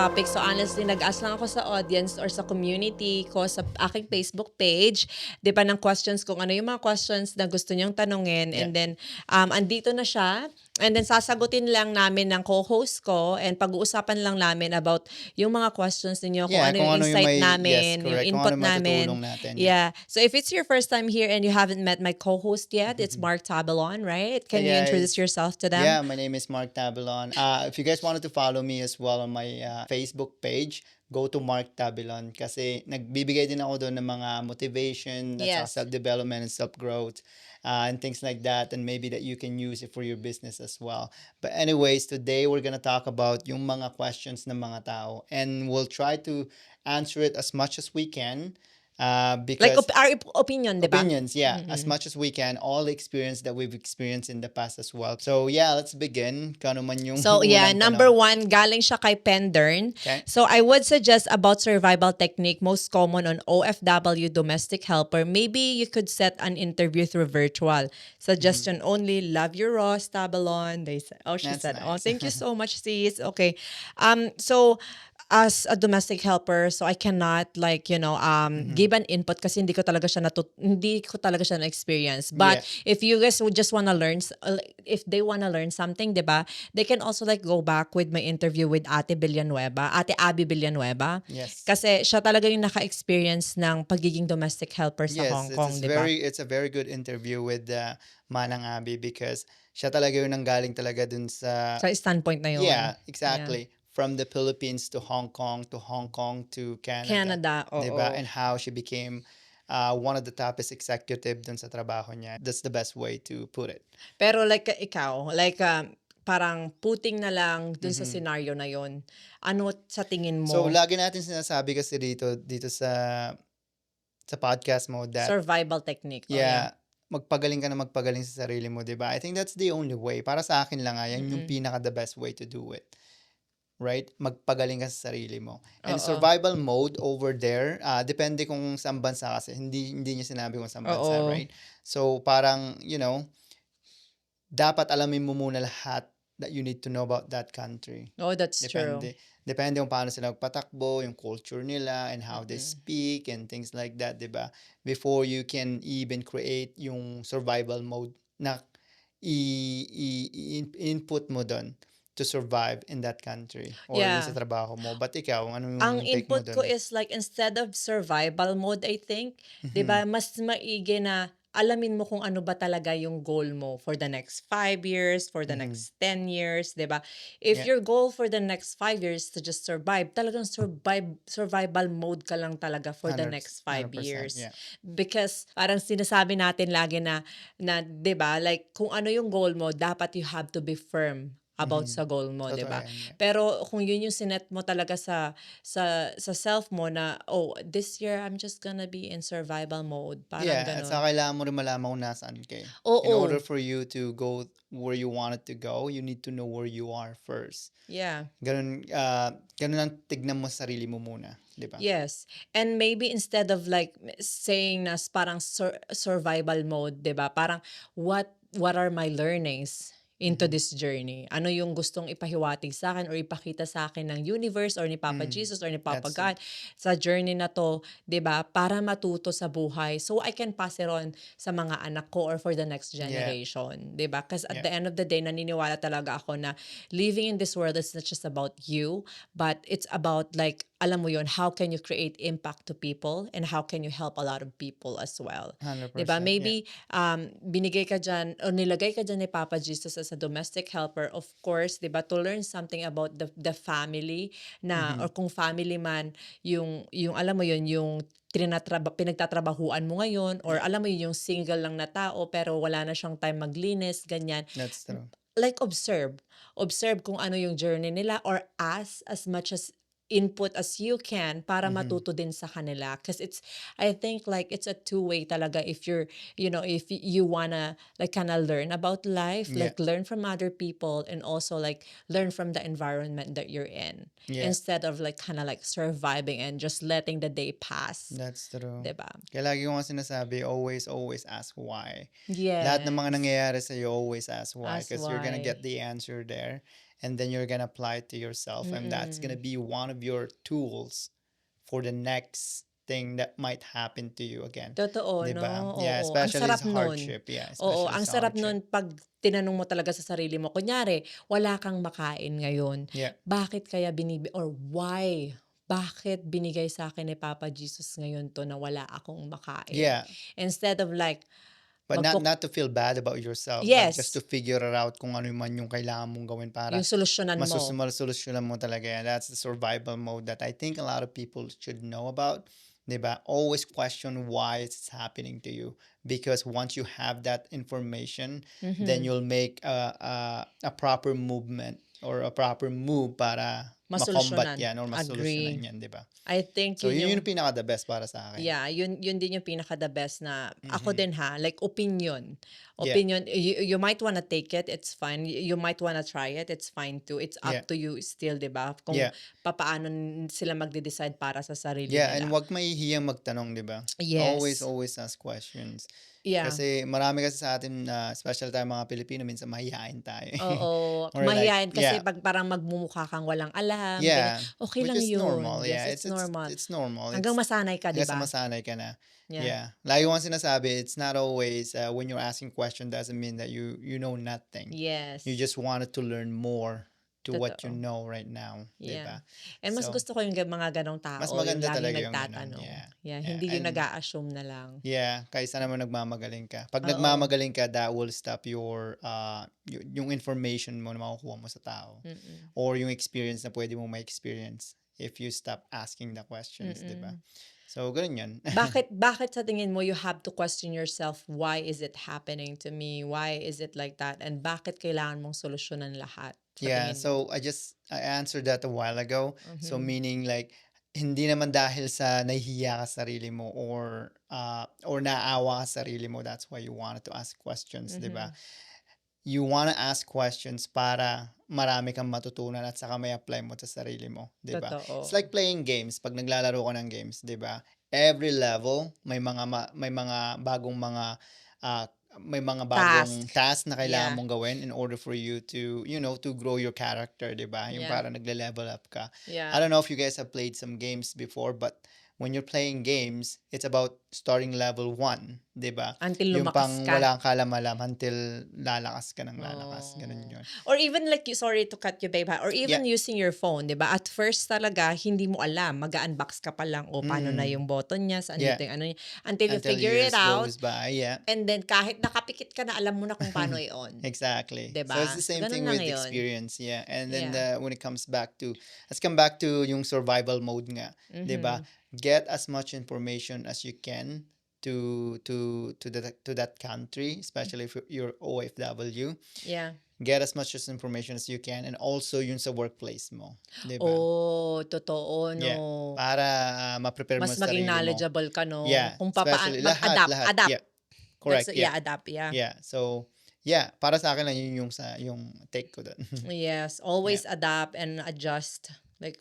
topic. So honestly, nag-ask lang ako sa audience or sa community ko sa aking Facebook page, 'di ba, ng questions kung ano yung mga questions na gusto niyong tanungin, Yeah. and then andito na siya. And then sasagutin lang namin ng co-host ko and pag-uusapan lang namin about yung mga questions ninyo, kung Yeah, ano kung yung ano yung insight yes, namin, yung correct. Kung ano input yung namin. matutulong natin. Yeah. Yeah. So if it's your first time here and you haven't met my co-host yet, it's Mark Tabelon, right? Hey Can you introduce guys. yourself to them? Yeah, my name is Mark Tabelon. If you guys wanted to follow me as well on my Facebook page, go to Mark Tabelon kasi nagbibigay din ako doon ng mga motivation at saka Yes. self-development and self-growth and things like that, and maybe that you can use it for your business as well. But anyways, today we're gonna talk about yung mga questions ng mga tao, and we'll try to answer it as much as we can Like because our opinion, 'di ba? opinions, yeah, as much as we can, all the experience that we've experienced in the past as well. So yeah, let's begin. Kano man yung So yeah, unang number tanong. one, galing siya kay Pendern. Okay. So I would suggest about survival technique, most common on OFW domestic helper. Maybe you could set an interview through virtual. Suggestion only, love your Ross, Tabalon. They said, oh, she That's said, oh, nice. thank you so much, sis. Okay. So as a domestic helper, so I cannot like, give an input kasi hindi ko talaga siya na-experience. But Yeah. if you guys would just wanna learn, if they wanna learn something, 'di ba? They can also like go back with my interview with Ate Villanueva, Ate Abby Villanueva. Yes. Kasi siya talaga yung naka-experience ng pagiging domestic helper sa Yes, Hong Kong, 'di ba? it's a very good interview with Manang Abi because siya talaga yung nanggaling talaga dun sa Sa standpoint na yun. yeah, Yeah. exactly. From the Philippines to Hong Kong to Canada, Canada, 'di ba? oo. And how she became one of the toughest executive dun sa trabaho niya. That's the best way to put it. Pero like ikaw, like parang puting na lang dun sa scenario na yun. Ano sa tingin So mo? lagi natin sinasabi kasi dito sa podcast mo that Survival technique. Oh yeah. yeah, magpagaling ka na magpagaling sa sarili mo, 'di ba? I think that's the only way. Para sa akin lang yan yung pinaka the best way to do it. Right? Magpagaling ka sa sarili mo. And Oo. survival mode over there, depende kung saan bansa kasi. Hindi niya sinabi kung saan bansa, Oo. right? So parang, dapat alamin mo muna lahat that you need to know about that country. Oh, that's true. Depende kung paano sila magpatakbo, yung culture nila, and how they speak, and things like that, di ba? Before you can even create yung survival mode na input mo doon to survive in that country or yung sa Yeah. trabaho mo. But ikaw, ano Ang yung take mo input ko doon? is like instead of survival mode, I think, 'di ba, mas maigi na alamin mo kung ano ba talaga yung goal mo for the next 5 years, for the next 10 years, 'di ba? If Yeah, your goal for the next 5 years to just survive, talagang survival mode ka lang talaga for the 100, next five 100%, years. yeah. Because parang sinasabi natin lagi na 'di ba, like kung ano yung goal mo, dapat you have to be firm about sa goal mo, 'di Totoo ba? yan, yeah. Pero kung yun yung sinet mo talaga sa self mo na, oh, this year I'm just gonna be in survival mode, parang Yeah, at ganun. saka kailangan mo rin malaman kung nasaan ka eh. In order Oo. for you to go where you wanted to go, you need to know where you are first. Yeah. Ganun ang tignan mo sa sarili mo muna, di ba? Yes. And maybe instead of like saying na parang survival mode, 'di ba? Parang what are my learnings into this journey? Ano yung gustong ipahiwatig sa akin or ipakita sa akin ng universe or ni Papa Jesus or ni Papa That's true. God sa journey na to, 'di ba? Para matuto sa buhay so I can pass it on sa mga anak ko or for the next Yeah. generation, 'di ba? Because at Yeah. the end of the day, naniniwala talaga ako na living in this world is not just about you, but it's about like, alam mo yun, how can you create impact to people and how can you help a lot of people as well. 'Di ba? 100%, yeah. Maybe binigay ka dyan o nilagay ka dyan ni Papa Jesus as a domestic helper, of course, 'di ba, to learn something about the family na or kung family man yung alam mo yun, yung pinagtatrabahuan mo ngayon or alam mo yun, yung single lang na tao pero wala na siyang time maglinis, ganyan. That's true. Like observe kung ano yung journey nila or ask as much as input as you can para matuto din sa kanila, because I think like it's a two-way talaga. If if you wanna like kind of learn about life, Yeah. like learn from other people and also like learn from the environment that you're in, Yeah. instead of like kind of like surviving and just letting the day pass, That's true. 'di ba? Kaya lagi ko nga sinasabi, always ask why. Yes. Lahat ng mga nangyayari sa'yo, always ask why. Ask Because you're gonna why. get the answer there. and then you're gonna apply it to yourself, and that's gonna Mm. be one of your tools for the next thing that might happen to you again. Totoo 'Di 'no, ba? Yeah, oo. Ang especially sarap sa nun. hardship. Yeah, Oo, especially ang sa sarap hardship. nun 'pag tinanong mo talaga sa sarili mo. Kunyari, wala kang makain ngayon. Yeah. Bakit kaya or why? Bakit binigay sa akin ni Papa Jesus ngayon 'to na wala akong makain? Yeah. Instead of like, But not magfo not to feel bad about yourself, but just to yes, figure it out kung ano man yung kailangan mong gawin para yung solusyonan mo. masolusyonan mo talaga yan. That's the survival mode that I think a lot of people should know about. 'Di ba? Always question why it's happening to you. Because once you have that information, then Mhm. you'll make a proper movement or a proper move para makombat Masolusyonan. yan or masolusyonan Agree. yan, 'di ba? I think So yun yun yung yung pinaka the best para sa akin. yeah, yun din yung pinaka the best na ako Mhm. din ha, like opinion. Yeah. Opinion, you might wanna take it, it's fine. You might wanna try it, it's fine too. It's Yeah. up to you still, 'di ba? Kung Yeah. papaano sila magde-decide para sa sarili Yeah, and nila. wag mahihiyang magtanong, 'di ba? Always, Yes. always ask questions. Yeah. Kasi marami kasi sa atin na especially tayong mga Pilipino minsan mahiyain tayo, eh. Oo, Or like mahiyain kasi yeah, 'pag parang magmumukha kang walang alam, ganyan. yeah, Okey which lang is yun. normal. Yes, Yeah, it's normal. it's normal. Hanggang It's masanay ka, 'di hanggang sa ba? masanay ka na. Yeah. Yeah. Lagi ko nga sinasabi, it's not always when you're asking question doesn't mean that you know nothing. You Yes. just wanted to learn more to what you Totoo. know right now, 'di Yeah. ba? And mas So, gusto ko yung mga ganong mas tao, yung maganda laging talaga yung gano'n. nagtatanong. Yeah. Yeah, Yeah, hindi yung and nag-a-assume na lang. yeah, kaysa naman nagmamagaling ka. Pag Oo. nagmamagaling ka, that will stop your yung information mo na makukuha mo sa tao Mm. or yung experience na pwede mo ma-experience if you stop asking the questions, 'di ba? Mm. So, ganun 'yun. Bakit sa tingin mo you have to question yourself, why is it happening to me? Why is it like that? And bakit kailangan mong solusyonan lahat sa Yeah, tingin mo? so I answered that a while ago. So Mhm. meaning like hindi naman dahil sa nahihiya ka sa sarili mo or naawa ka sa sarili mo, that's why you wanted to ask questions, 'di ba? Mhm. You wanna ask questions para marami kang matutunan at saka may apply mo sa sarili mo, 'di ba? It's Totoo. like playing games, 'pag naglalaro ka ng games, 'di ba? Every level may mga bagong ah, may mga bagong Task. task na kailangan Yeah. mong gawin in order for you to, to grow your character, 'di ba? Yung Yeah. para nagle-level up ka. I Yeah. don't know if you guys have played some games before, but when you're playing games, it's about starting level 1, 'di ba? Until Yung lumakas pang ka. wala kang kalam-alam until lalakas ka ng lalakas, ganun Oh. yun. Or even like sorry to cut you babe ha, or Yeah. even using your phone, 'di ba? At first talaga hindi mo alam, mag-a-unbox ka pa lang, o paano na Mm. yung button niya, saan Yeah. dito yung ano niya, until you Until figure it years out, goes by, yeah. and then kahit nakapikit ka na, alam mo na kung paano i-on, Exactly. 'di So it's ba? the So same ganun thing lang with 'yun. experience, yeah. And then Yeah. when it comes back to, let's come back to yung survival mode nga, 'di ba? Mhm. Get as much information as you can to that country, especially if you're OFW. Yeah. Get as much as information as you can, and also yun sa workplace mo, 'di ba? Oh, totoo Yeah. 'no. Para ma-prepare mo Mas sa maging sarili mo. knowledgeable ka 'no, Yeah, kung especially lahat, mag-adapt, lahat. adapt. Yeah, correct. Yeah. Yeah, adapt, yeah. Yeah. So, yeah, para sa akin lang yun yung take ko dun. Yes, Yeah. always adapt and adjust. Like,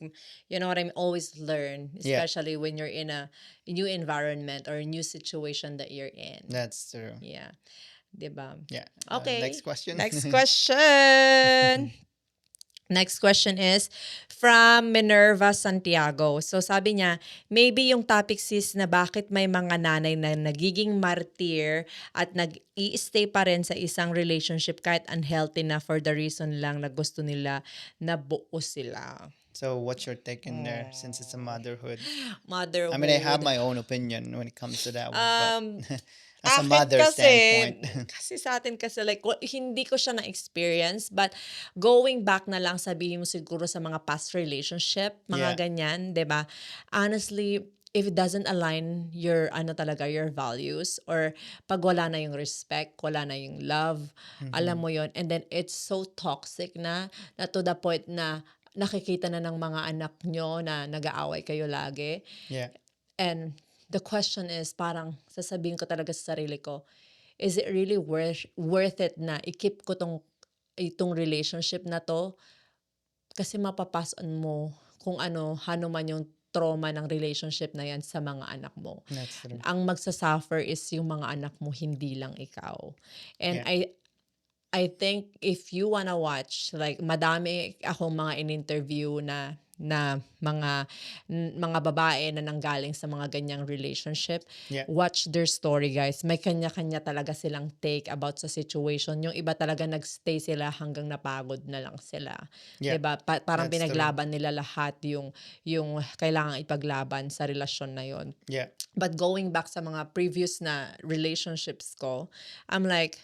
you know what I mean? Always learn, Yeah, especially when you're in a new environment or a new situation that you're in. that's true. Yeah, 'di ba? Yeah. Next Okay, question. next question. Next question is from Minerva Santiago. So sabi niya, maybe yung topic sis na bakit may mga nanay na nagiging martyr at nag-i-stay pa rin sa isang relationship kahit unhealthy na, for the reason lang na gusto nila na buo sila. So, what's your take in there since it's a Oh, motherhood? I mean, I have motherhood. my own opinion when it comes to that one, but Um, as a Akin mother kasi, standpoint. kasi sa atin kasi like, hindi ko siya na-experience, but going back na lang, sabihin mo siguro sa mga past relationship, Yeah. mga ganyan, 'di ba? Honestly, if it doesn't align your ano talaga, your values, or pag wala na yung respect, wala na yung love, alam Mm-hmm. mo yon, and then it's so toxic na to the point na nakikita na ng mga anak nyo na nag-aaway kayo lagi. Yeah. And the question is, parang sasabihin ko talaga sa sarili ko, is it really worth it na i-keep ko itong relationship na to? Kasi mapapasan mo kung ano man yung trauma ng relationship na yan sa mga anak mo. That's true. Ang magsasuffer is yung mga anak mo, hindi lang ikaw. And Yeah. I think if you wanna watch, like madami akong mga in-interview na mga babae na nanggaling sa mga ganyang relationship. Yeah. Watch their story, guys. May kanya-kanya talaga silang take about sa situation. Yung iba talaga nagstay sila hanggang napagod na lang sila. Yeah. 'Di ba? Parang That's true. pinaglaban nila lahat yung kailangang ipaglaban sa relasyon na yon. Yeah. But going back sa mga previous na relationships ko, I'm like,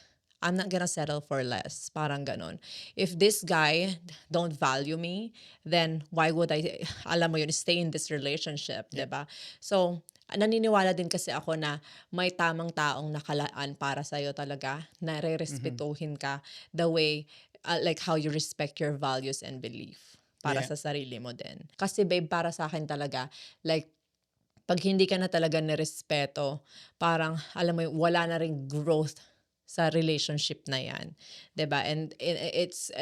I'm not gonna settle for less. Parang ganon. If this guy don't value me, then why would I, alam mo yun, stay in this relationship, Yeah. 'di ba? So, naniniwala din kasi ako na may tamang taong nakalaan para sa'yo talaga, na Mm-hmm. re-respetuhin ka the way, like how you respect your values and belief para Yeah. sa sarili mo din. Kasi babe, para sa akin talaga, like, pag hindi ka na talaga nirespeto, parang alam mo yun, wala na ring growth sa relationship na yan, 'di ba? And it's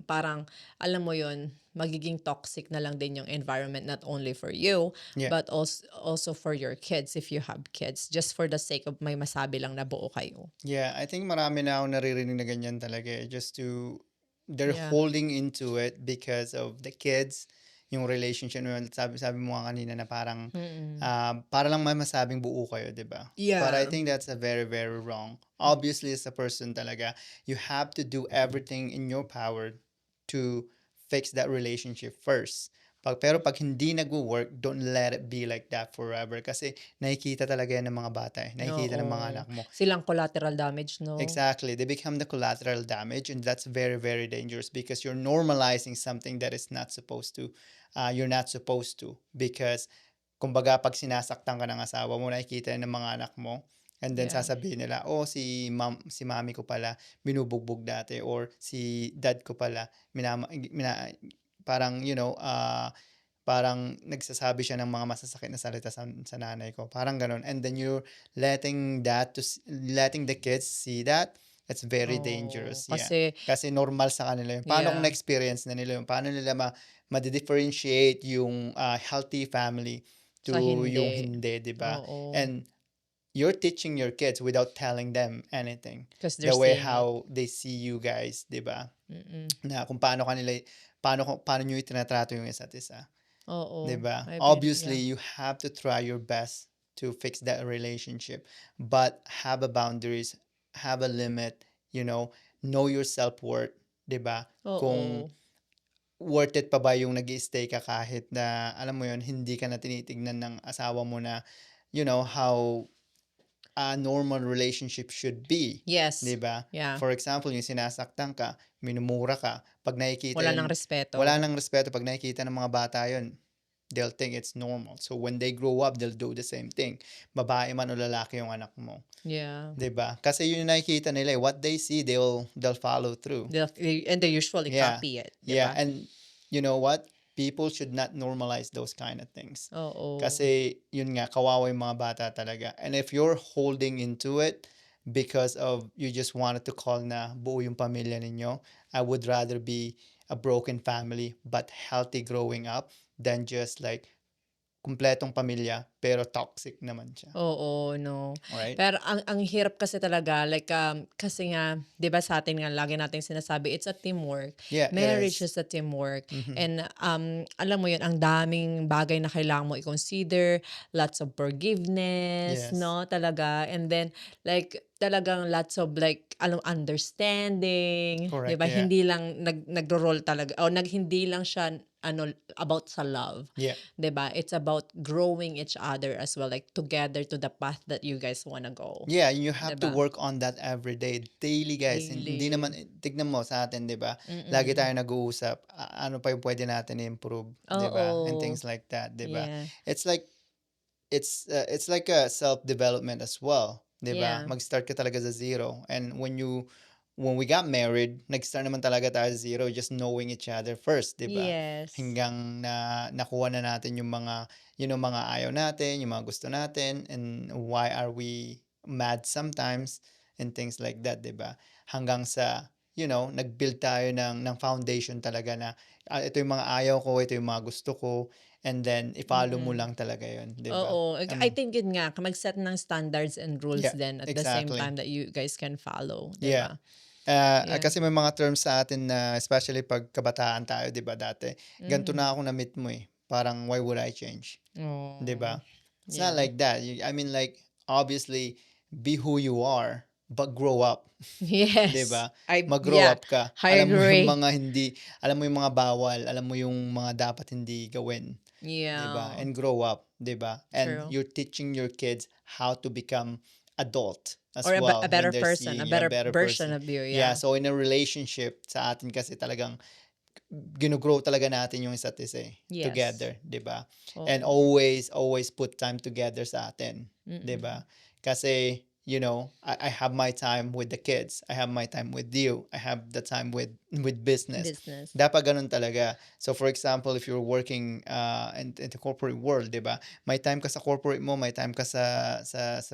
parang alam mo yun, magiging toxic na lang din yung environment, not only for you Yeah. but also for your kids, if you have kids, just for the sake of may masabi lang na buo kayo. Yeah, I think marami na akong naririnig na ganyan talaga eh. They're Yeah. holding into it because of the kids, yung relationship mo, sabi mo nga kanina na parang, Mm. para lang may masabing buo kayo, di ba? But I Yeah. think that's a very, very wrong. Obviously, as a person talaga, you have to do everything in your power to fix that relationship first. Pero pag hindi nagwo-work, don't let it be like that forever. Kasi nakikita talaga yan ng mga bata eh. Nakikita ng mga Oo. anak mo. Silang collateral damage, no? Exactly. They become the collateral damage, and that's very, very dangerous because you're normalizing something that is not supposed to. You're not supposed to. Because, kumbaga, pag sinasaktan ka ng asawa mo, nakikita ng mga anak mo, and then Yeah. sasabihin nila, oh, si mami ko pala, binubugbog dati, or si dad ko pala, parang, parang nagsasabi siya ng mga masasakit na salita sa nanay ko. Parang ganun. And then you're letting the kids see that. It's very Oo, dangerous. Yeah. kasi Kasi normal sa kanila yun. Paano kung yeah, na-experience na nila yun? Paano nila ma-differentiate yung healthy family sa to yung hindi. hindi, di ba? Oo, And you're teaching your kids without telling them anything. 'cause they're The way seeing it. how they see you guys, di ba? Mm. Na kung paano nyo itinatrato yung isa't isa. Oo, 'Di ba? I been Obviously, yeah. you have to try your best to fix that relationship, but have a boundaries, have a limit, know your self-worth, 'di ba? Kung Oo. worth it pa ba yung nag-stay ka kahit na, alam mo yon, hindi ka na tinitignan ng asawa mo na, how a normal relationship should be, 'di Yes. ba? Yeah. For example, yung sinasaktan ka, minumura ka, pag nakikita Wala ng yun, wala respeto. nang respeto pag nakikita ng mga bata yun, they'll think it's normal. So when they grow up, they'll do the same thing. Babae man o lalaki yung anak mo, Yeah. 'di ba? Kasi yun yung nakikita nila, what they see, they'll follow through. And they usually Yeah. copy it, 'di Yeah, ba? and you know what? People should not normalize those kind of things. Oo. Kasi yun nga, kawawa yung mga bata talaga. And if you're holding into it because of you just wanted to call na buo yung pamilya ninyo, I would rather be a broken family but healthy growing up than just like kumpletong pamilya pero toxic naman siya. Oo, no. Right? Pero ang hirap kasi talaga, like, kasi nga 'di ba sa atin nga lagi nating sinasabi, it's a teamwork. Yeah, it Marriage is. is a teamwork. Mhm. And alam mo 'yun, ang daming bagay na kailangan mo i-consider, lots of forgiveness, Yes. no, talaga. And then like talagang lots of like understanding, 'di Correct. ba? Yeah. Hindi lang nagro-roll talaga o hindi lang siya about sa love. Yeah. 'Di ba? It's about growing each other as well, like together to the path that you guys wanna go. Yeah, you 'Di have to ba? work on that every day. Daily, guys. Hindi naman, Daily. tignan mo sa atin, di ba? Lagi Mm. tayo nag-uusap. Ano pa yung pwede natin i-improve, di ba? And Oo. things like that, di ba? Yeah. It's like, it's like a self-development as well, di ba? Yeah. Mag-start ka talaga sa zero. And when we got married, nag-start naman talaga tayo sa zero, just knowing each other first, di ba? Yes. Hanggang na nakuha na natin yung mga, mga ayaw natin, yung mga gusto natin, and why are we mad sometimes, and things like that, di ba? Hanggang sa, nag-build tayo ng foundation talaga na, ito yung mga ayaw ko, ito yung mga gusto ko, and then, i-follow mo Mm. lang talaga yun, di ba? Oo, I think yun nga, mag-set ng standards and rules Yeah, then at the same exactly. time that you guys can follow, 'di Yeah. ba? Yeah. Kasi may mga terms sa atin na especially 'pag kabataan tayo 'di ba dati, "Ganito Mhm. na ako na-meet mo, eh, parang why would I change?" 'Di Oh, ba? It's not yeah. like that. I mean like, obviously, be who you are, but grow up, 'di Yes. ba? Mag-grow Yeah, up ka. I agree. Alam mo yung mga bawal, alam mo yung mga dapat hindi gawin, 'di ba? Yeah, And grow up, 'di ba? And true. you're teaching your kids how to become adult as Or a well when better they're person, a seeing you a better better version person. of you, Yeah, yeah. so in a relationship, sa atin kasi talagang gino-grow talaga natin yung isa't isa, eh, Yes. together, 'di ba? And Oo. always put time together sa atin, 'di Mm. ba? Kasi, I have my time with the kids. I have my time with you. I have the time with business. Business. Dapat ganun talaga. So for example, if you're working in the corporate world, 'di ba? May time ka sa corporate mo, may time ka sa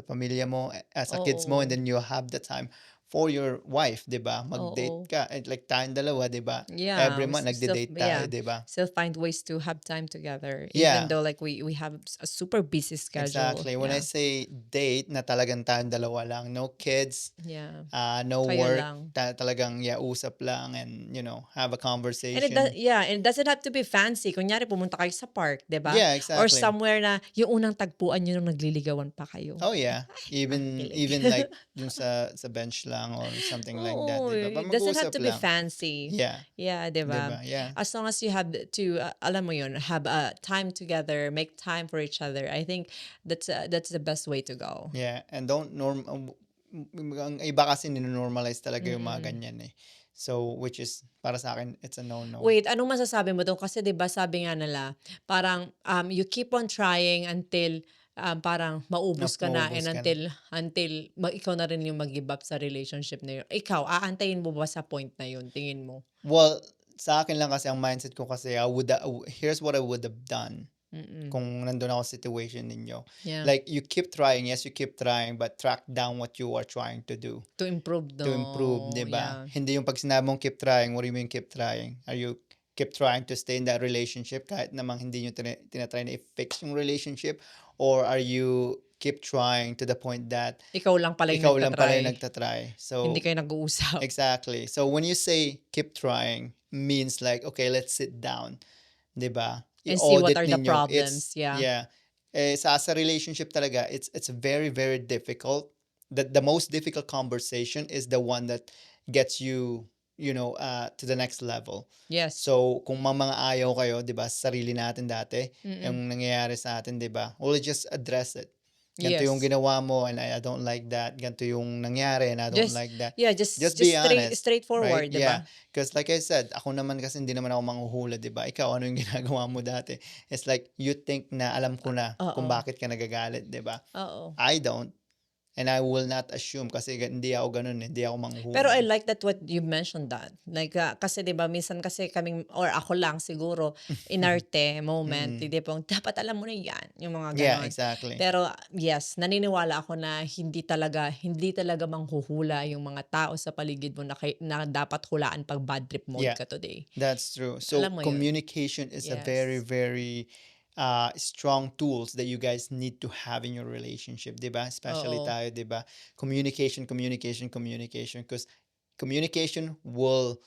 pamilya mo, sa kids mo, and Oo. then you have the time for your wife, 'di ba? Mag-date Oo. ka, like tayong dalawa, 'di ba? Yeah, Every we month still nagde-date tayo, yeah, 'di ba? still find ways to have time together even Yeah, though like we have a super busy schedule. exactly. When I Yeah. say date na talagang tayong dalawa lang, no kids, Yeah. no Kayo work, lang. talagang yeah, usap lang and have a And it does, conversation. yeah, and it doesn't have to be fancy. Kunyari pumunta kayo sa park, 'di ba? Yeah, Or exactly. somewhere na yung unang tagpuan niyo nung nagliligawan pa kayo. Oh yeah, even Nakikilig. even like dun sa bench lang or something like that, Oo, 'di ba? it Pag doesn't have mag-uusap to be lang. fancy. Yeah, Yeah, 'di 'di ba? ba? Yeah. As long as you have to, alam mo yun, have a time together, make time for each other. I think that's the best way to go. Yeah, and don't ang iba kasi nino-normalize talaga yung mga Mm. ganyan, eh. So, which is para sa akin it's a no-no. Wait, anong masasabi mo dun? Kasi 'di ba sabi nga nila, parang, you keep on trying until, parang maubos ka na Maubos and ka na. until ikaw na rin yung mag-give up sa relationship na yun. Ikaw, aantayin mo ba sa point na yun, tingin mo? Well, sa akin lang kasi ang mindset ko kasi here's what I would have done Mm. kung nandun ako sa situation ninyo. Yeah, Like, you keep trying, yes, you keep trying, but track down what you are trying to do to improve to improve, 'di 'no, ba? yeah. Hindi yung 'pag sinabi mong keep trying, what do you mean keep trying? Are you keep trying to stay in that relationship kahit namang hindi niyo tina-try na i-fix yung relationship? Or are you keep trying to the point that Ikaw lang pala yung ikaw lang pala yung nagta-try, nagta-try? hindi So, kayo nag-uusap. exactly. So, when you say keep trying, means like, okay, let's sit down, 'di ba? And see what I-audit are the ninyo. problems, yeah. Yeah. Sa relationship talaga, it's very, very difficult. The most difficult conversation is the one that gets you, to the next level. Yes. So, kung mga ayaw kayo, 'di ba, sa sarili natin dati, Mm. yung nangyayari sa atin, 'di ba? We'll just address it. Ganito yung Yes. ginawa mo and I don't like that. Ganito yung nangyari and I don't Just like that. yeah, Just just be honest, right? straightforward, 'di Yeah. ba? Because like I said, ako naman kasi hindi naman ako manghuhula, 'di ba? Ikaw, ano yung ginagawa mo dati? It's like you think na alam ko na kung Oo, bakit ka nagagalit, 'di ba? oo. I don't. And I will not assume kasi hindi ako ganun, eh. Hindi ako Pero manghuhula, I eh. like that what you mentioned that. Like, kasi 'di ba minsan kasi kaming or ako lang siguro inarte moment, Mm. 'di ba, dapat alam mo na 'yan, yung mga Yeah, gano'n. exactly. Pero yes, naniniwala ako na hindi talaga manghuhula yung mga tao sa paligid mo na dapat hulaan 'pag bad trip mode Yeah. ka today. That's true. So Alam mo yun? communication is a very, Yes. very strong tools that you guys need to have in your relationship, 'di ba? Especially Oo. tayo, 'di ba? Communication, communication, communication. Because communication will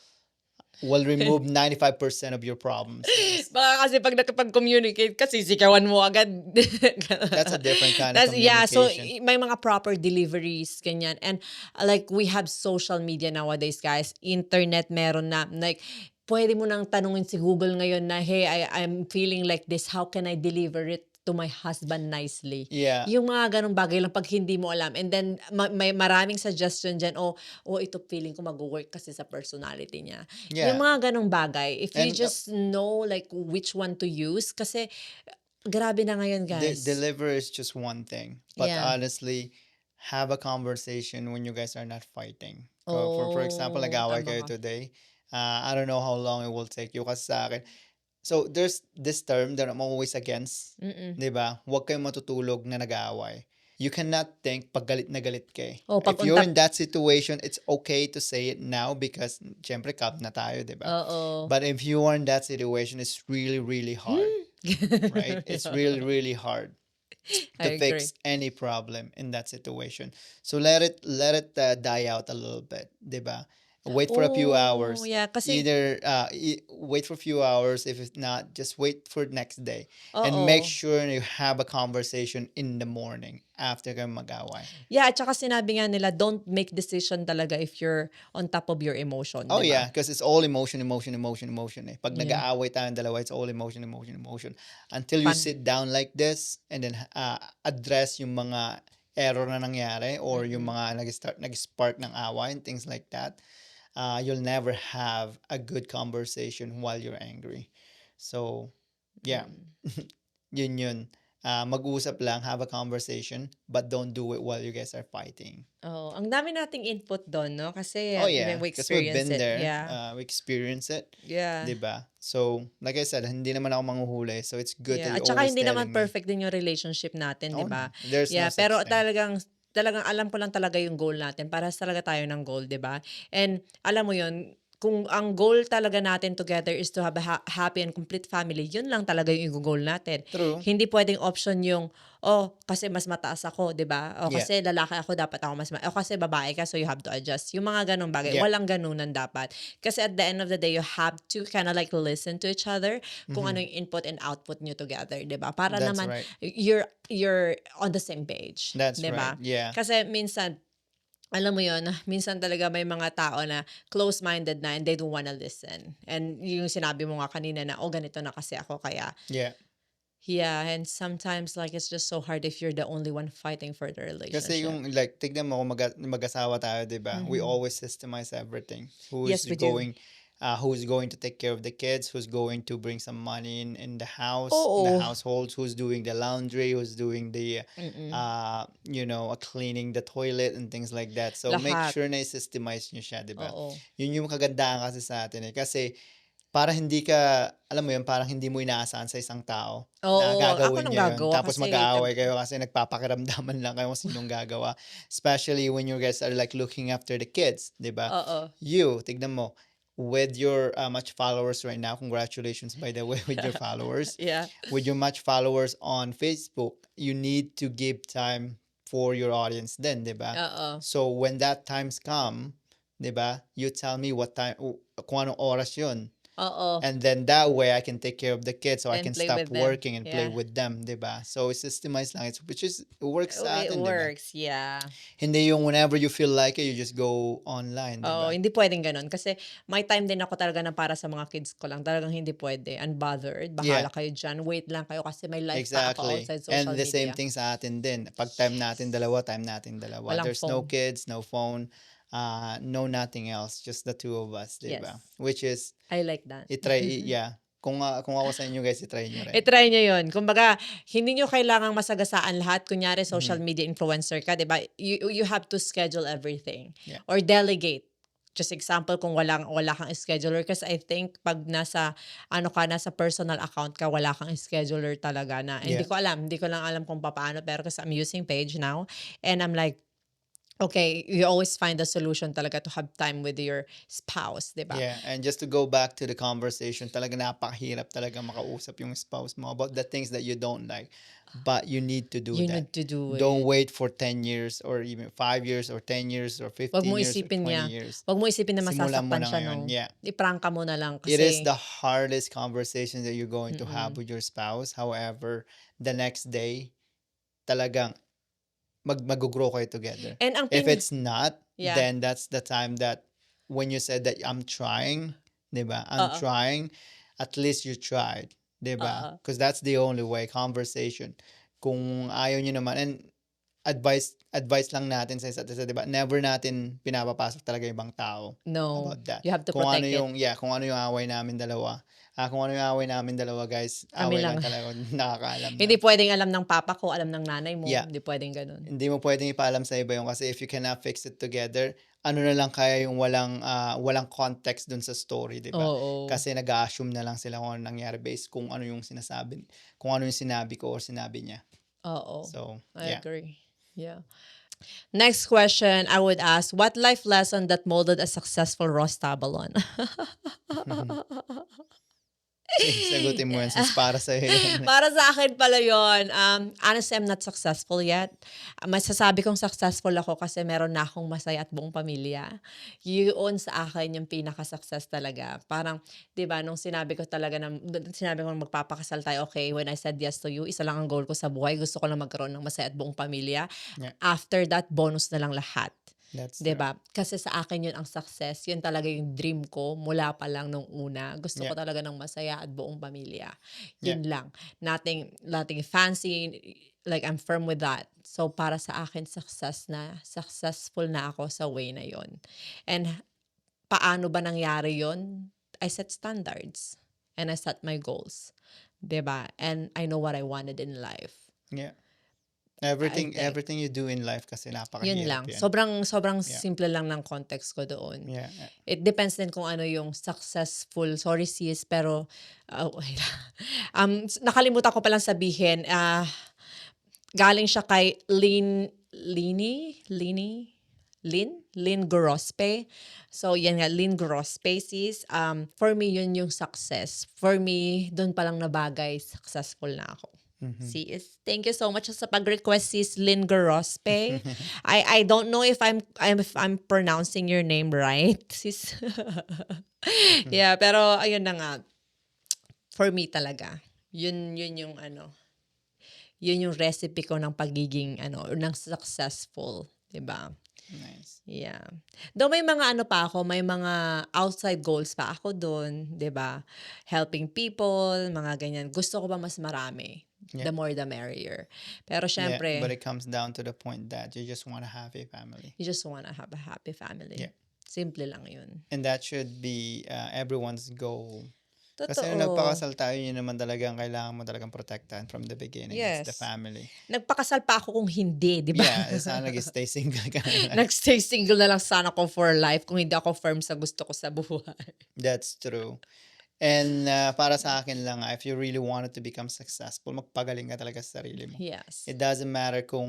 remove 95% of your problems, guys. Baka kasi 'pag nakipag-communicate ka sisigawan mo agad. That's a different kind of Yeah, so communication. may mga proper deliveries, ganyan. And like we have social media nowadays, guys. Internet meron na. Like, pwede mo nang tanungin si Google ngayon na, "Hey, I'm feeling like this. How can I deliver it to my husband nicely?" Yeah. Yung mga gano'ng bagay lang 'pag hindi mo alam. And then may maraming suggestion diyan, ito feeling ko mag-wo-work kasi sa personality niya. Yung Yeah. mga gano'ng bagay, if you And just know like which one to use kasi grabe na ngayon, guys. deliver is just one thing. But Yeah. honestly, have a conversation when you guys are not fighting. For example, Oh, nag-away tama kayo ka. today. I don't know how long it will take you kasi sa akin. So, there's this term that I'm always against. Mm. 'Di ba? Huwag kayong matutulog na nag-aaway. You cannot think pag galit na galit ka, eh. Oh, 'pag If you're untap in that situation, it's okay to say it now because siyempre calm na tayo, 'di ba? oo. But if you are in that situation, it's really, really hard, right? It's really, really hard I to agree. fix any problem in that situation. So let it die out a little bit, 'di ba? Wait for a few Oh, hours. yeah, kasi Either wait for a few hours. If it's not, just wait for next day. And make oo. sure you have a conversation in the morning after kayo mag-away. Yeah, at saka sinabi nga nila, don't make decision talaga if you're on top of your emotion, Oh 'di yeah, ba? because it's all emotion, emotion, emotion, emotion. Eh. Pag Yeah, nag-aaway tayong dalawa, it's all emotion, emotion, emotion. Until you fun. sit down like this and then address yung mga error na nangyari or yung Mm. mga nag-spark ng away and things like that, you'll never have a good conversation while you're angry. So, yeah, Mm. yun yun. Mag-usap lang, have a conversation, but don't do it while you guys are fighting. Oo, ang dami nating input dun 'no, kasi Oh when yeah, we because we've experience been it. there, Yeah, we experience it, yeah, 'di ba? So, like I said, hindi naman ako manghuhuli. So it's good that yeah. At you're saka always hindi naman telling me. perfect din yung relationship natin, 'di Oh no, ba? there's no Yeah, such pero thing. talagang talagang alam ko lang talaga yung goal natin. Parehas talaga tayo ng goal, 'di ba? And alam mo yun, kung ang goal talaga natin together is to have a happy and complete family, yun lang talaga yung goal natin. True. Hindi puwedeng option yung, "Oh, kasi mas mataas ako," 'di ba? "O Yeah. kasi lalaki ako, dapat ako mas o kasi babae ka, so you have to adjust." Yung mga gano'ng bagay, Yeah. walang gano'nan dapat. Kasi at the end of the day, you have to kinda like listen to each other kung ano Hmm. yung input and output niyo together, 'di ba? Para That's naman right. you're on the same page, That's 'di right. ba? Yeah. Kasi minsan alam mo yun, minsan talaga may mga tao na close-minded na and they don't wanna listen. And yung sinabi mo nga kanina na, "Oh, ganito na kasi ako kaya." Yeah. Yeah, and sometimes like it's just so hard if you're the only one fighting for the Kasi relationship. yung like, tignan mo kung mag-asawa tayo, 'di ba? We Mhm. always systemize everything. Yes, we do. Who's going to take care of the kids, who's going to bring some money in the Oo. households, who's doing the laundry, who's doing the Mm. cleaning the toilet and things like that. So make Lahat. sure na i-systemize nyo siya, 'di ba? Oo. Yun yung kagandahan kasi sa atin eh. Kasi para hindi ka, alam mo yun, parang hindi mo inaasahan sa isang tao na Oo, ako gagawin nang niya yun. gagawa Tapos kasi mag-aaway kayo kasi nagpapakiramdaman lang kayo kung sinong gagawa. Especially when you guys are like looking after the kids, di ba? oo. Tignan mo, with your much followers right now, congratulations by the way with your followers. Yeah. With your much followers on Facebook, you need to give time for your audience then, di ba? Oo. So when that times come, di ba, you tell me what time, kung anong oras yun. Oo. And then that way I can take care of the kids so I And can play stop with them. working and play Yeah. with them, 'di ba? So systemize lang which is it works sa It atin, 'di ba? works, yeah. Hindi yung whenever you feel like it, you just go online, 'di Oo, ba? hindi puwedeng gano'n kasi may time din ako talaga na para sa mga kids ko lang, talagang hindi puwede, unbothered, Yeah, bahala kayo diyan, wait lang kayo kasi may life pa ako exactly. outside And social the same media. thing sa atin din. Pag time natin Yes, dalawa, time natin dalawa. walang There's no phone. kids, no phone, no nothing else, just the two of us, 'di ba? Yes, Which is I like that. yeah. Kung ako sa inyo guys, i-try nyo rin. I-try niyo 'yun. Kumbaga, hindi niyo kailangang masagasaan lahat. Kunyari social Mhm. media influencer ka, 'di ba? You have to schedule everything Yeah. or delegate. Just example kung wala kang scheduler kasi I think 'pag nasa ano ka, nasa personal account ka, wala kang scheduler talaga na hindi Yeah. ko alam, hindi ko lang alam kung papaano pero kasi I'm using Page now and I'm like, okay, you always find a solution talaga to have time with your spouse, 'di ba? Yeah, and just to go back to the conversation, talaga napakahirap talaga makausap yung spouse mo about the things that you don't like. But you need to do You that. need to do Don't it. wait for 10 years or even 5 years or 10 years or 'Wag 15 mo years or isipin 20 niya, years. 'wag mo isipin na Simulan mo masasaktan na siya ngayon. 'no. Yeah. Iprangka mo na lang It is kasi the hardest conversation that you're going to have mm. with your spouse. However, the next day, talagang mag-grow kayo together. And ang If it's not, yeah, then that's the time that when you said that I'm trying, 'di ba? I'm oo, trying, at least you tried, 'di ba? oo. Because that's the only way, conversation. Kung ayaw niyo naman, and advice lang natin sa isa't isa, 'di ba? Never natin pinapapasok talaga yung ibang tao No, about that. you have to protect it. Kung ano yung away namin dalawa. Kung ano yung away namin dalawa, guys, Kami away lang lang. talaga, nakakaalam Hindi lang. puwedeng alam ng papa ko, alam ng nanay mo, Yeah. hindi puwedeng gano'n. Hindi mo pwedeng ipaalam sa iba yun kasi if you cannot fix it together, ano na lang kaya yung walang context dun sa story, 'di ba? Oo, Kasi nag-a-assume na lang sila kung ano nangyari based kung ano yung sinabi ko or sinabi niya. oo, So, I yeah. agree. Yeah. Next question I would ask, what life lesson that molded a successful Ross Tabalon? Sige, sagutin mo yan since para sa'yo yan. Para sa akin pala yun, honestly, I'm not successful yet. Masasabi kong successful ako kasi meron na akong masaya at buong pamilya. Yun sa akin yung pinaka-success talaga. Parang, di ba, nung sinabi ko talaga sinabi ko magpapakasal tayo, okay, when I said yes to you, isa lang ang goal ko sa buhay. Gusto ko lang magkaroon ng masaya at buong pamilya. Yeah, After that, bonus na lang lahat. that's 'Di true. ba? Kasi sa akin 'yun ang success, 'yun talaga yung dream ko mula pa lang nung una. Gusto ko Yeah, talaga ng masaya at buong pamilya. yeah, 'Yun lang. Nothing fancy, like I'm firm with that. So para sa akin successful na ako sa way na 'yon. And paano ba nangyari 'yon? I set standards and I set my goals. 'Di ba? And I know what I wanted in life. yeah. I Everything think everything you do in life kasi 'yun napakahirap lang. yan. Sobrang Yeah, simple lang ng context ko doon. yeah, It depends din kung ano yung successful. Sorry sis, pero wait lang. Nakalimutan ko palang sabihin, galing siya kay Lynn Gorospe. So, yan nga, Lynn Gorospe sis. For me, yun yung success. For me, doon palang nabagay, successful na ako. mhm. Sis, thank you so much sa pag-request, sis Lynn Gorospe. I don't know if I'm pronouncing your name right, sis. Yeah, pero ayun na nga. For me talaga. Yun yung ano, yun yung recipe ko ng pagiging ng successful, 'di ba? Nice. Yeah. Though may mga ano pa ako, may mga outside goals pa ako doon, 'di ba? Helping people, mga ganyan. Gusto ko pa mas marami. Yeah, The more the merrier. Pero yeah. But syempre, it comes down to the point that you just want to have a family. you just wanna have a happy family. Yeah, Simple lang 'yun. and that should be everyone's goal. Kasi nung Totoo. nagpakasal tayo, yun naman talagang kailangan mo talagang protektahan from the beginning. It's the Yes. family. Nagpakasal pa ako kung hindi, 'di ba? Yeah, sana nag-stay single ka na lang. Nagstay single na lang sana ako for life kung hindi ako firm sa gusto ko sa buhay. That's true. And para sa akin lang, if you really wanted to become successful, magpagaling ka talaga sa sarili mo. Yes. It doesn't matter kung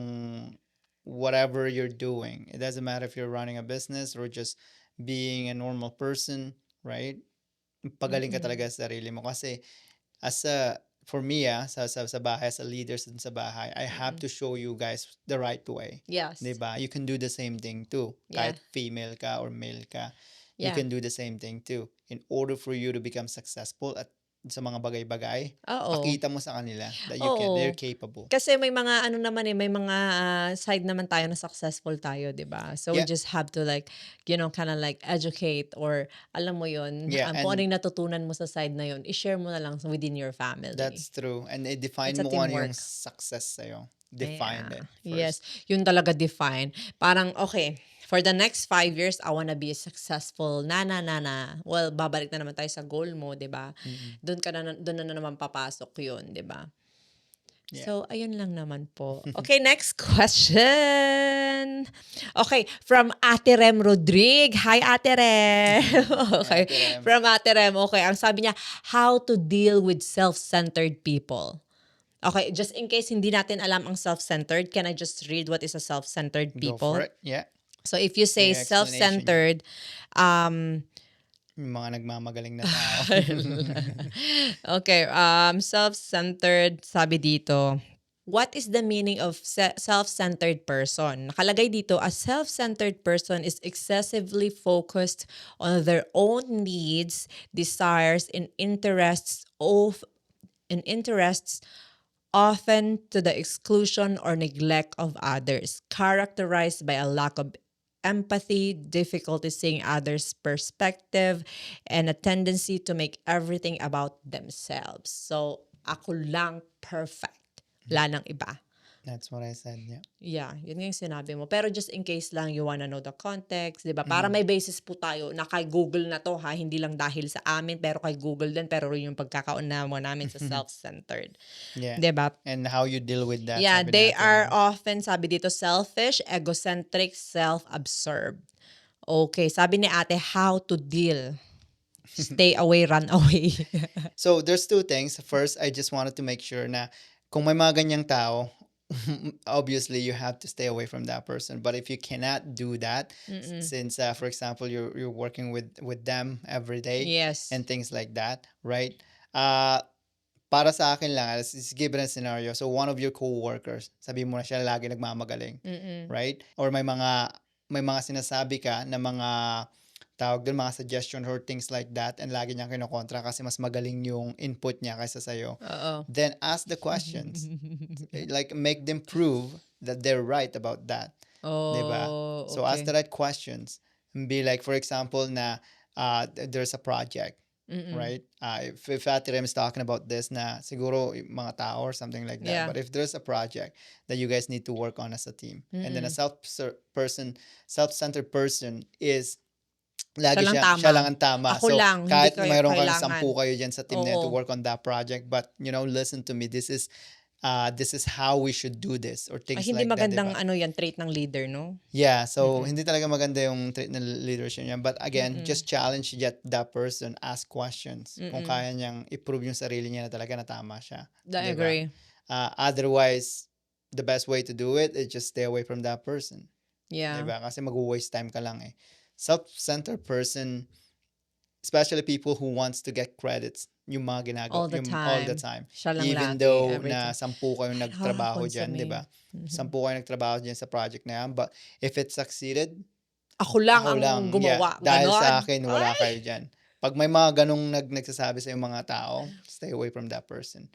whatever you're doing. It doesn't matter if you're running a business or just being a normal person, right? Magpagaling ka Mm. talaga sa sarili mo. Kasi for me, sa bahay, as a leader sa bahay, I have Mm. to show you guys the right way. Yes. Diba? You can do the same thing too. Yeah. Kahit female ka or male ka, you Yeah. can do the same thing too. In order for you to become successful at sa mga bagay-bagay, Oo. pakita mo sa kanila that Oo. they're capable. Kasi may mga may mga side naman tayo na successful tayo, 'di ba? So we Yeah. just have to kind of educate or alam mo 'yun, Yeah, kung ano and yung natutunan mo sa side na 'yun, i-share mo na lang within your family. that's true. And define It's a mo kung ano yung teamwork. success sa'yo. Define Yeah. it Yes, first. yun talaga define. Parang okay, for the next 5 years, I wanna be successful na. Well, babalik na naman tayo sa goal mo, 'di ba? Mhm. Doon na naman papasok 'yun, 'di ba? Yeah. So, ayun lang naman po. Okay, next question. Okay, from Ate Rem Rodrigue. Hi, Ate Rem. Okay, Ate Rem. from Ate Rem. Okay, ang sabi niya, how to deal with self-centered people. Okay, just in case hindi natin alam ang self-centered, can I just read what is a self-centered Go for people? it. Yeah. So, if you say Yung explanation niya. self-centered, Yung mga nagmamagaling na tao. okay, self-centered, sabi dito, what is the meaning of self-centered person? Nakalagay dito, a self-centered person is excessively focused on their own needs, desires, and interests, often to the exclusion or neglect of others, characterized by a lack of empathy, difficulty seeing others' perspective, and a tendency to make everything about themselves. So, ako lang perfect. Wala nang iba. That's what I said. Yeah. Yeah, yun nga yung sinabi mo. Pero just in case lang you wanna know the context, di ba? Para may basis po tayo na kay Google na to ha, hindi lang dahil sa amin, pero kay Google din, pero rin yung pagkakaunawa namin sa self-centered. Yeah. Di ba? And how you deal with that. Yeah, sabi they natin. are often, sabi dito, selfish, egocentric, self-absorbed. Okay, sabi ni ate, how to deal. Stay away, run away. So, there's two things. First, I just wanted to make sure na kung may mga ganyang tao, obviously you have to stay away from that person. But if you cannot do that, since for example you're working with them every day Yes. and things like that, right? Ah, para sa akin lang, let's give it a scenario. So one of your coworkers, sabi mo na siya lagi nagmamagaling, Mm. right? Or may mga sinasabi ka na mga tawag doon, mga suggestion or things like that, and lagi niyang kinokontra kasi mas magaling yung input niya kaysa sa'yo. Oo. Then ask the questions. Like make them prove that they're right about that. 'Di ba? Oh, So ask the okay. right questions. And be like, for example, na there's a project, Mm. right? If Ate Rem is talking about this na siguro yung mga tao or something like that. Yeah. But if there's a project that you guys need to work on as a team, and then a Mm. self-centered person is Siya lagi lang siya lang tama. ang tama. Ako So, lang, hindi kahit kaya mayroon kayong kailangan. 10 kayo diyan sa team na to Oo. work on that project, but listen to me. This is how we should do this or Ay, things hindi like that, 'di magandang ba? ano yan, trait ng leader, no? Yeah, so Mm. hindi talaga maganda yung trait ng leadership niya. But again, Mm. just challenge that person, ask questions kung Mm. kaya niyang i-prove yung sarili niya na talaga na tama siya, I 'di ba? agree. Otherwise, the best way to do it is just stay away from that person, 'di Yeah. ba? Kasi mag-waste time ka lang eh. Self-centered person, especially people who wants to get credits, yung mga ginagawa, All the yung all the time. time. Siya lang Even lagi, though every na time. 10 kayong Ay, nagtrabaho dyan, di nakaka-consume eh. ba? Mhm. 10 kayong nagtrabaho dyan sa project na yan. But if it succeeded, Ako lang ako ang lang, yeah. gumawa, Dahil sa ganon. akin, wala Ay! kayo dyan. Pag may mga ganong nagsasabi sa yung mga tao, stay away from that person.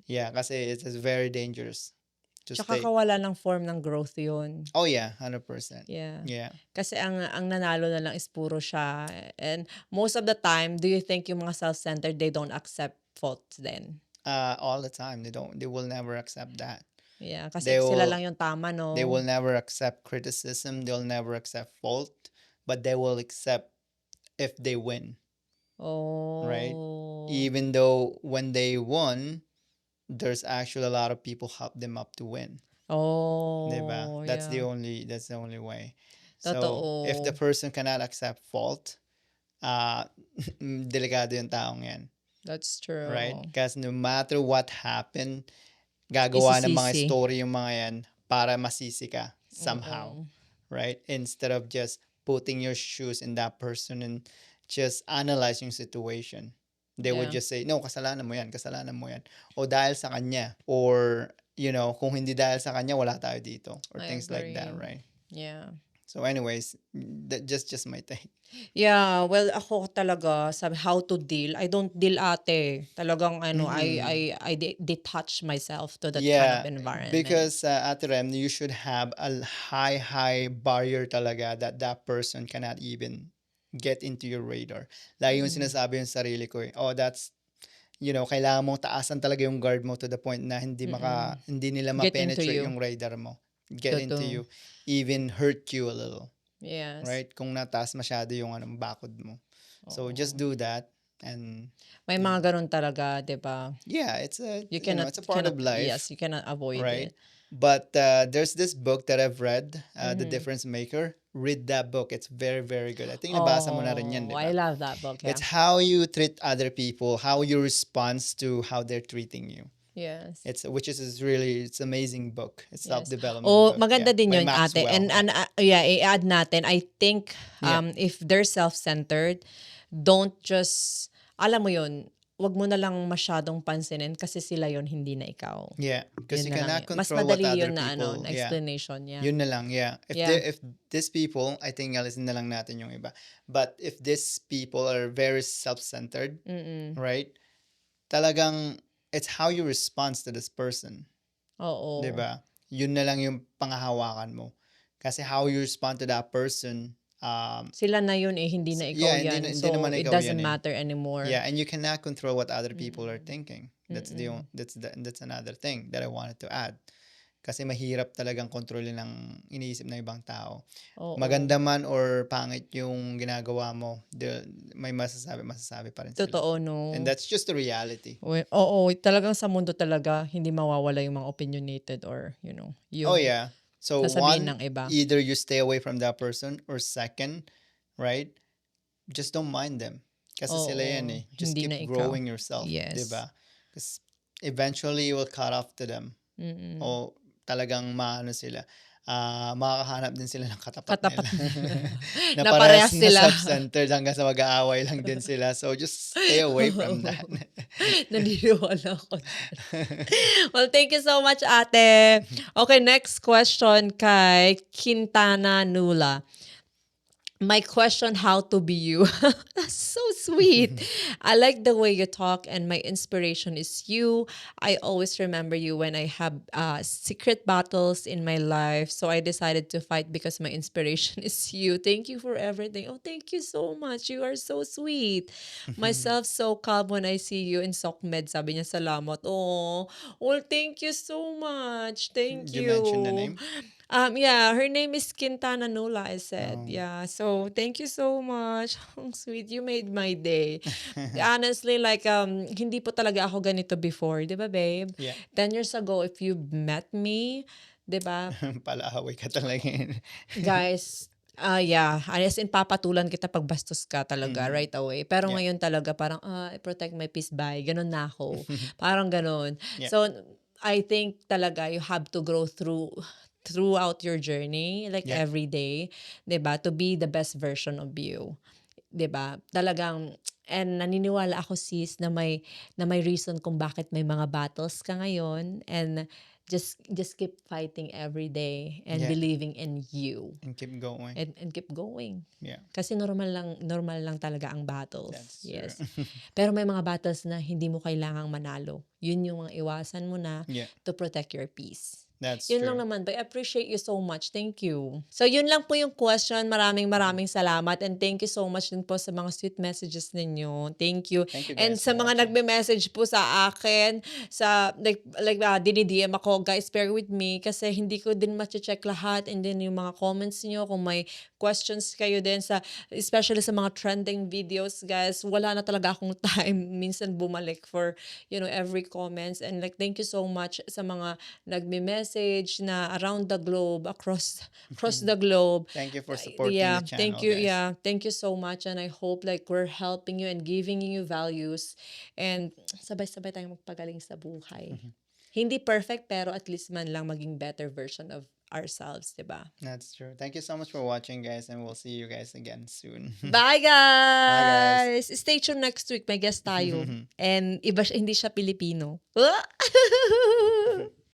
Yeah, kasi it is very dangerous to Tsaka stay. kawalan ng form ng growth yun. Oh yeah, 100%. Yeah. Yeah. Kasi ang nanalo na lang is puro siya. And most of the time, do you think yung mga self-centered, they don't accept faults then? All the time. They will never accept that. Yeah, kasi They sila will lang yung tama, They no? will never accept criticism. They'll never accept fault, but they will accept if they win, right? Oh. Even though when they won, there's actually a lot of people help them up to win. 'Di ba? Oh, yeah. That's the only way. So, if the Totoo. person cannot accept fault, uh delikado yung taong yan, That's right? true. Kasi no matter what happened, gagawa ng mga Isisisi. story yung mga yan para masisi ka somehow. Mm. Right? Instead of just putting your shoes in that person and just analyzing situation. They would Yeah, just say, no, kasalanan mo yan, kasalanan mo yan. O dahil sa kanya. Or, kung hindi dahil sa kanya, wala tayo dito. Or I things like that, agree. right? Yeah. So anyways, just my take. Yeah, well, ako talaga sa how to deal, I don't deal ate. Talagang ano, Mm-mm. I detach myself to that kind of Yeah, environment. because Ate Rem, you should have a high barrier talaga that person cannot even get into your radar. Lagi yung Mm. sinasabi yung sarili ko eh. Oh, kailangan mong taasan talaga yung guard mo to the point na Mm. hindi nila Get into ma-penetrate you. yung radar mo. Get into Totoo. you. Even hurt you a little. Yes. Right? Kung nataas masyado yung bakod mo. So just Oo. do that. And May mga ganun talaga, 'di ba? yeah, it's a You it's a part of life. yes, you cannot avoid Right? it. But there's this book that I've read, The Mhm. Difference Maker. Read that book. It's very, very good. I think nabasa mo na rin yan, Oh, di I ba? love that book, yeah. It's how you treat other people, how you respond to how they're treating you. Yes. It's amazing book. It's Yes. self-development Oh, book. maganda Yeah, din by yun, ate. Maxwell. And yeah, i-add natin, I think Yeah. if they're self-centered, don't just, alam mo yun, wag mo na lang masyadong pansinin kasi sila yun, hindi na ikaw. Yeah, because Yun you na lang cannot yun. Mas control what madali other yun na people. na Yeah. explanation niya. Yun na lang, yeah. Yeah. If these people, I think alisin na lang natin yung iba. But if these people are very self-centered, Mm-mm. right? Talagang it's how you respond to this person, Oo. 'di ba? Yun na lang yung panghahawakan mo. Kasi how you respond to that person, Sila na yun hindi na ikaw yeah, yan. hindi So, naman it ikaw doesn't yan eh. matter anymore. Yeah, and you cannot control what other people are thinking. That's Mm-mm. that's another thing that I wanted to add. Kasi mahirap talagang kontrolin ng iniisip ng ibang tao. Oo. Maganda man or pangit yung ginagawa mo, may masasabi pa rin sila. Totoo, no? And that's just the reality. Oo, talagang sa mundo talaga, hindi mawawala yung mga opinionated or, Oh yung yeah. So sasabihin one, ng iba. either you stay away from that person, or second, right? Just don't mind them. Kasi sila yan Oo, eh. Just hindi keep na ikaw. growing yourself. Yes. Diba? Because eventually you will cut off to them. Mm-mm. O talagang maano sila. makakahanap din sila ng katapat Katapat nila. nila. Na Na parehas parehas na sila. self-centered hanggang sa mag-aaway lang din sila. So, just stay away from that. Naniniwala ako diyan. Well, thank you so much, ate. Okay, next question kay Quintana Nula. My question, how to be you. That's so sweet. I like the way you talk, and my inspiration is you. I always remember you when I have secret battles in my life. So I decided to fight because my inspiration is you. Thank you for everything. Oh, thank you so much. You are so sweet. Myself so calm when I see you in SOCMED. Sabi niya, salamat. Oh, well, thank you so much. Thank You mentioned the you. name? Yeah, her name is Quintana Nula, I said. Oh. Yeah, so thank you so much. Ang sweet, you made my day. Honestly, like, hindi po talaga ako ganito before, di ba, babe? Yeah. 10 years ago, if you met me, di ba, Palaaway ka talaga yun. guys, yeah, as in papatulan kita pag bastos ka talaga right away. Pero Yeah. ngayon talaga parang, I protect my peace, bye. Ganun na ako. Parang ganun. Yeah. So, I think talaga you have to grow throughout your journey, like Yeah. every day, 'di ba? To be the best version of you. 'Di ba? Talagang and naniniwala ako sis na may reason kung bakit may mga battles ka ngayon, and just keep fighting every day and Yeah. believing in you And keep going. and keep going. Yeah. Kasi normal lang talaga ang battles. That's Yes. true. Pero may mga battles na hindi mo kailangang manalo. Yun yung mga iwasan mo na Yeah. to protect your peace. That's Yun lang true. naman. But I appreciate you so much. Thank you. So, yun lang po yung question. Maraming salamat. And thank you so much din po sa mga sweet messages ninyo. Thank you. Thank you And guys sa for mga watching. nagme-message po sa akin, sa dinidm ako, guys, bear with me kasi hindi ko din ma-check lahat. And then yung mga comments niyo, kung may questions kayo din sa, especially sa mga trending videos, guys, wala na talaga akong time minsan bumalik for, every comments. And like, thank you so much sa mga nagme-message na around the globe, across the globe. Thank you for supporting Yeah, the channel, thank you. guys. Yeah, thank you so much, and I hope like we're helping you and giving you values, and sabay-sabay tayong magpagaling sa buhay. Hindi perfect, pero at least man lang maging better version of ourselves, diba? That's true. Thank you so much for watching, guys, and we'll see you guys again soon. Bye, guys. guys! Stay tuned next week. May guest tayo. And hindi siya Pilipino.